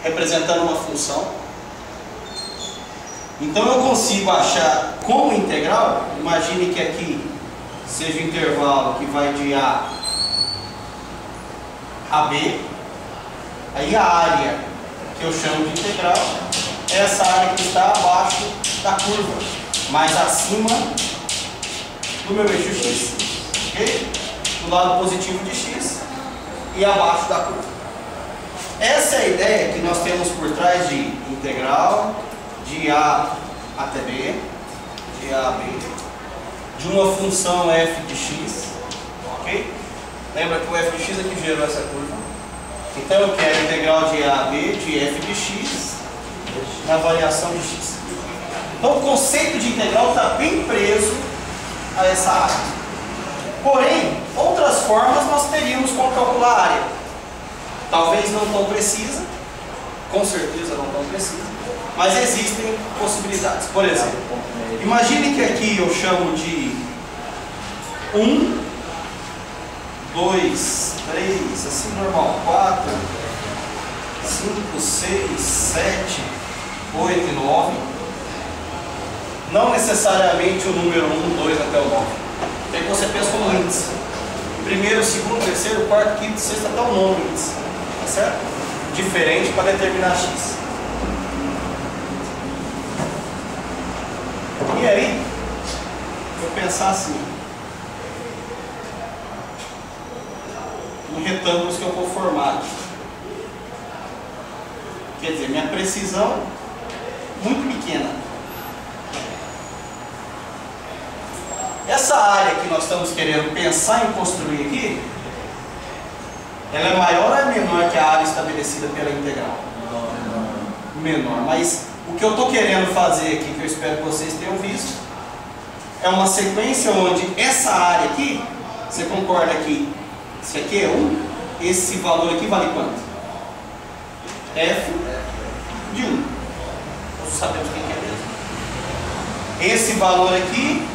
representando uma função. Então eu consigo achar como integral, imagine que aqui seja o intervalo que vai de A a B, aí a área que eu chamo de integral é essa área que está abaixo da curva, mas acima do meu eixo x, ok? Do lado positivo de x e abaixo da curva. Essa é a ideia que nós temos por trás de integral de A até B, de A a B, de uma função f de x, ok? Lembra que o f de x é que gerou essa curva. Então eu quero integral de A a B de f de x na variação de x. Então o conceito de integral está bem preso a essa área. Porém, outras formas nós teríamos como calcular a área. Talvez não tão precisa, com certeza não tão precisa, mas existem possibilidades. Por exemplo, imagine que aqui eu chamo de 1, 2, 3, assim normal, 4, 5, 6, 7, 8 e 9. Não necessariamente o número 1, 2 até o 9. Aí você pensa como índice. Primeiro, segundo, terceiro, quarto, quinto, sexto até o nono índice. Tá certo? Diferente para determinar x. E aí, vou pensar assim. Em retângulos que eu vou formar. Quer dizer, minha precisão muito pequena. Essa área que nós estamos querendo pensar em construir aqui, ela é maior ou é menor que a área estabelecida pela integral? Menor. Mas o que eu estou querendo fazer aqui, que eu espero que vocês tenham visto, é uma sequência onde essa área aqui, você concorda que isso aqui é 1, esse valor aqui vale quanto? F de 1. Nós sabemos quem que é mesmo. Esse valor aqui,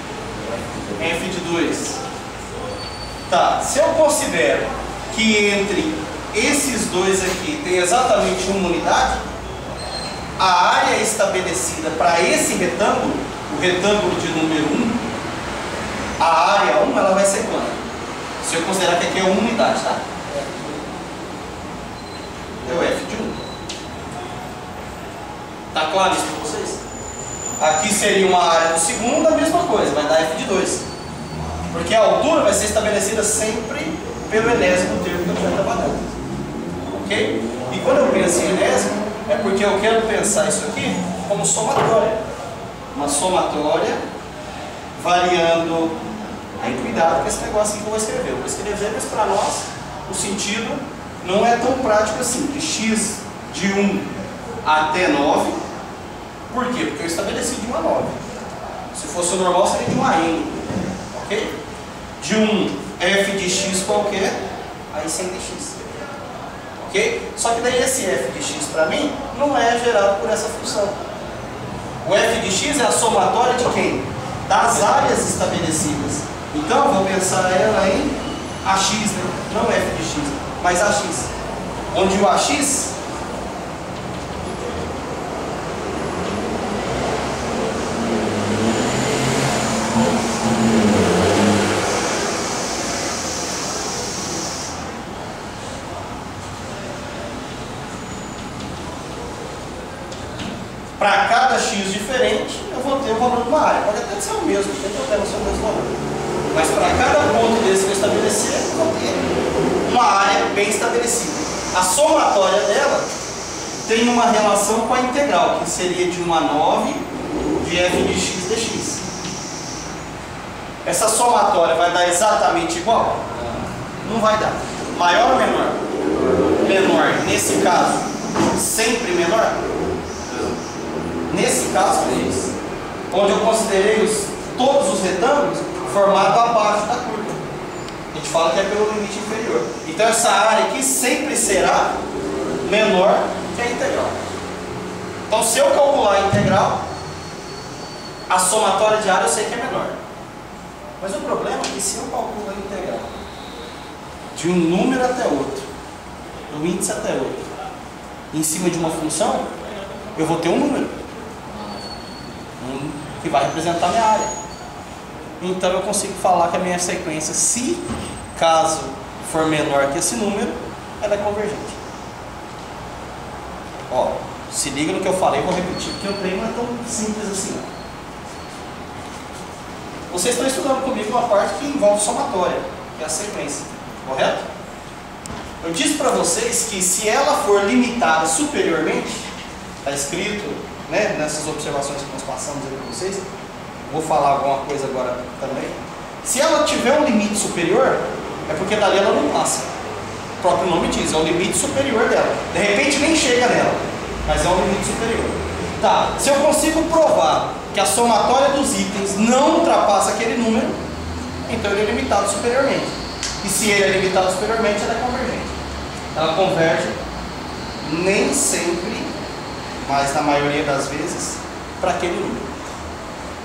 F de 2. Tá, se eu considero que entre esses dois aqui tem exatamente uma unidade, a área estabelecida para esse retângulo, o retângulo de número 1, a área 1, ela vai ser quanto? Se eu considerar que aqui é uma unidade, tá? É o F de 1. Tá claro isso para vocês? Aqui seria uma área do segundo, a mesma coisa, vai dar F de 2. Porque a altura vai ser estabelecida sempre pelo enésimo termo que eu estou trabalhando. Ok? E quando eu penso em enésimo, é porque eu quero pensar isso aqui como somatória. Uma somatória variando. Aí cuidado com esse negócio aqui que eu vou escrever. Eu vou escrever, mas para nós o sentido não é tão prático assim. De x de 1 até 9. Por quê? Porque eu estabeleci de 1 a 9. Se fosse o normal, seria de 1 a n. Ok? De 1 f de x qualquer, aí sem dx. Ok? Só que daí esse f de x para mim não é gerado por essa função. O f de x é a somatória de quem? Das áreas estabelecidas. Então eu vou pensar ela em ax, né? Não f de x, mas ax. Onde o ax para cada x diferente, eu vou ter o valor de uma área. Pode até ser o mesmo, não tem problema ser o mesmo valor. Mas para cada ponto desse que eu estabelecer, eu vou ter uma área bem estabelecida. A somatória dela tem uma relação com a integral, que seria de 1 a 9 de f de x dx. Essa somatória vai dar exatamente igual? Não vai dar. Maior ou menor? Menor. Nesse caso, sempre menor? Nesse caso, onde eu considerei todos os retângulos formados abaixo da curva. A gente fala que é pelo limite inferior. Então essa área aqui sempre será menor que a integral. Então se eu calcular a integral, a somatória de área eu sei que é menor. Mas o problema é que se eu calculo a integral de um número até outro, do índice até outro, em cima de uma função, eu vou ter um número que vai representar a minha área. Então eu consigo falar que a minha sequência, se caso for menor que esse número, ela é convergente. Ó, se liga no que eu falei, vou repetir, porque o trem não é tão simples assim. Vocês estão estudando comigo uma parte que envolve somatória, que é a sequência, correto? Eu disse para vocês que se ela for limitada superiormente, está escrito, né, nessas observações que nós passamos aí para vocês, vou falar alguma coisa agora também. Se ela tiver um limite superior, é porque dali ela não passa. O próprio nome diz, é o limite superior dela. De repente nem chega nela, mas é um limite superior. Tá, se eu consigo provar que a somatória dos itens não ultrapassa aquele número, então ele é limitado superiormente. E se ele é limitado superiormente, ela é convergente. Ela converge nem sempre, mas na maioria das vezes, para aquele número.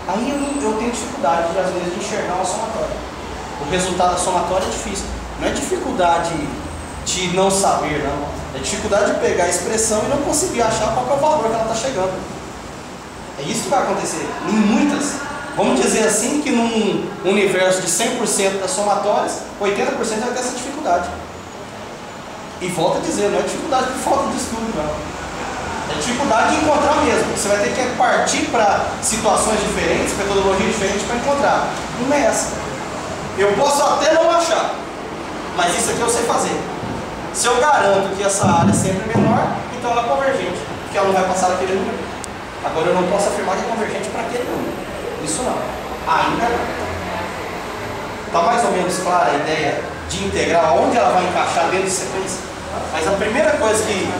Aí eu tenho dificuldade, às vezes, de enxergar uma somatória. O resultado da somatória é difícil. Não é dificuldade de não saber, não. É dificuldade de pegar a expressão e não conseguir achar qual é o valor que ela está chegando. É isso que vai acontecer. Em muitas, vamos dizer assim, que num universo de 100% das somatórias, 80% vai ter essa dificuldade. E volto a dizer, não é dificuldade por falta de estudo, não. É dificuldade de encontrar mesmo. Você vai ter que partir para situações diferentes, metodologias diferentes para encontrar. Não é essa. Eu posso até não achar, mas isso aqui eu sei fazer. Se eu garanto que essa área é sempre menor, então ela é convergente, porque ela não vai passar daquele número. Agora eu não posso afirmar que é convergente para aquele número. Isso não. Ainda não. Está mais ou menos clara a ideia de integral, onde ela vai encaixar dentro de sequência? Mas a primeira coisa que,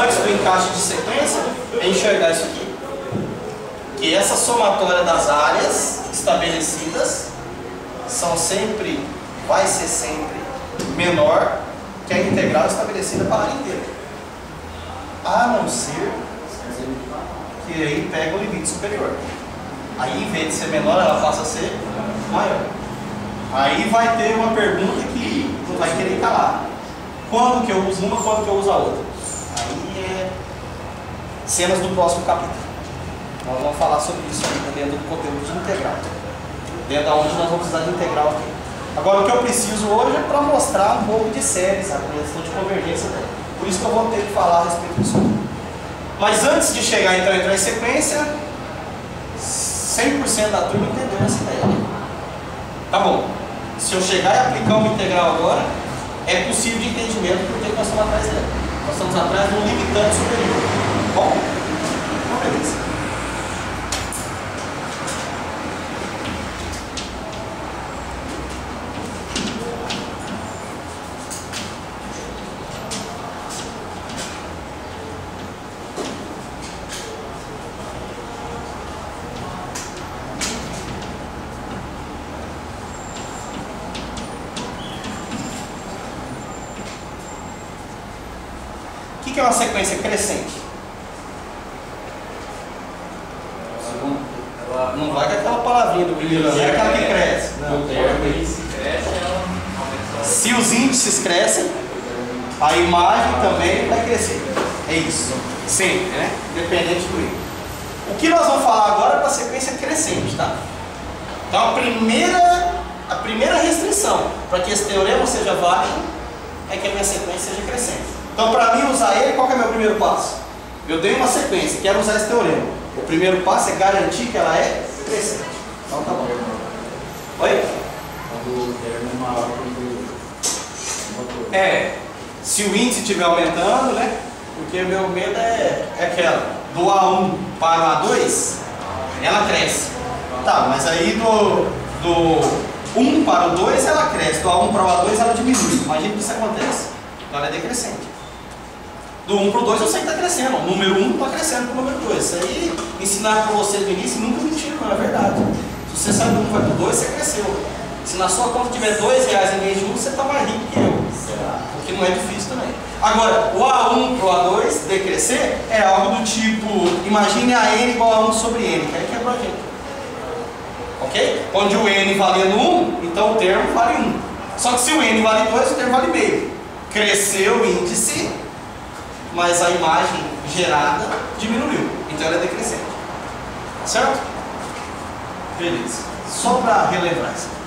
antes do encaixe de sequência, é enxergar isso aqui. Que essa somatória das áreas estabelecidas vai ser sempre menor que a integral estabelecida para a área inteira. A não ser que aí pega o limite superior. Aí, em vez de ser menor, ela passa a ser maior. Aí vai ter uma pergunta que não vai querer calar. Quando que eu uso uma, quando que eu uso a outra? Aí é cenas do próximo capítulo. Nós vamos falar sobre isso ainda dentro do conteúdo de integral. Dentro da onde nós vamos precisar de integral aqui. Agora o que eu preciso hoje é para mostrar um pouco de séries, a questão de convergência dela. Por isso que eu vou ter que falar a respeito disso aqui. Mas antes de chegar então a entrar em sequência, 100% da turma entendeu essa ideia. Tá bom. Se eu chegar e aplicar uma integral agora, é possível de entendimento porque nós estamos atrás dela. Nós estamos atrás de um limitante superior. Bom, então beleza. O que é uma sequência crescente? Não vai com aquela palavrinha do primeiro ano, é aquela que cresce. Se os índices crescem, a imagem também vai crescer. É isso. Sempre, né? Independente do índice. O que nós vamos falar agora é para a sequência crescente, tá? Então a primeira restrição para que esse teorema seja válido é que a minha sequência seja crescente. Então, para mim usar ele, qual que é o meu primeiro passo? Eu dei uma sequência, quero usar esse teorema. O primeiro passo é garantir que ela é crescente. Então, tá bom. Oi? Quando o termo é maior que É, se o índice estiver aumentando, né? Porque o meu medo é aquela, do A1 para o A2, ela cresce. Tá, mas aí do 1 para o 2 ela cresce, do A1 para o A2 ela diminui. Imagina que isso acontece. Então ela é decrescente. Do 1 para o 2 eu sei que está crescendo. O número 1 está crescendo para o número 2. Isso aí, ensinaram para você no início, nunca mentiram, não é verdade. Se você sai do 1 para o 2, você cresceu. Se na sua conta tiver R$2 em vez de 1, você está mais rico que eu. O que não é difícil também. Agora, o A1 para o A2 decrescer é algo do tipo, imagine a N igual a 1 sobre N, que aí quebrou a gente. Ok? Onde o N valendo 1, então o termo vale 1. Só que se o N vale 2, o termo vale meio. Cresceu o índice, mas a imagem gerada diminuiu. Então ela é decrescente. Tá certo? Beleza. Só para relembrar isso.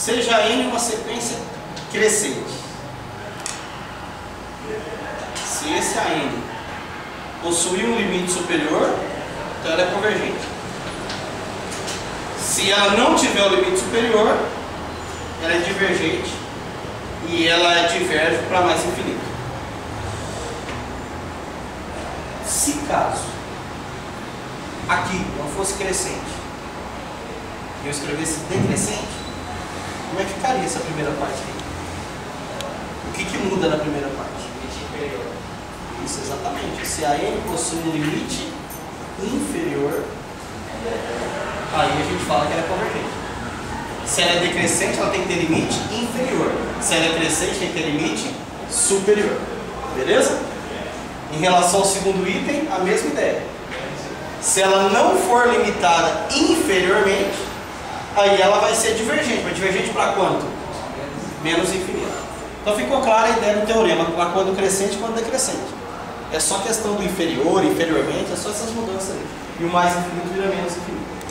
Seja N uma sequência crescente. Se esse AN possuir um limite superior, então ela é convergente. Se ela não tiver o limite superior, ela é divergente e ela diverge para mais infinito. Se caso aqui não fosse crescente e eu escrevesse decrescente, como é que ficaria essa primeira parte aí? O que muda na primeira parte? Limite inferior. Isso, exatamente. Se a N possui um limite inferior, aí a gente fala que ela é convergente. Se ela é decrescente, ela tem que ter limite inferior. Se ela é crescente, tem que ter limite superior. Beleza? Em relação ao segundo item, a mesma ideia. Se ela não for limitada inferiormente, aí ela vai ser divergente. Mas divergente para quanto? Menos infinito. Então ficou clara a ideia do teorema, a quando crescente e quando decrescente. É só questão do inferior, inferiormente, é só essas mudanças aí. E o mais infinito vira menos infinito.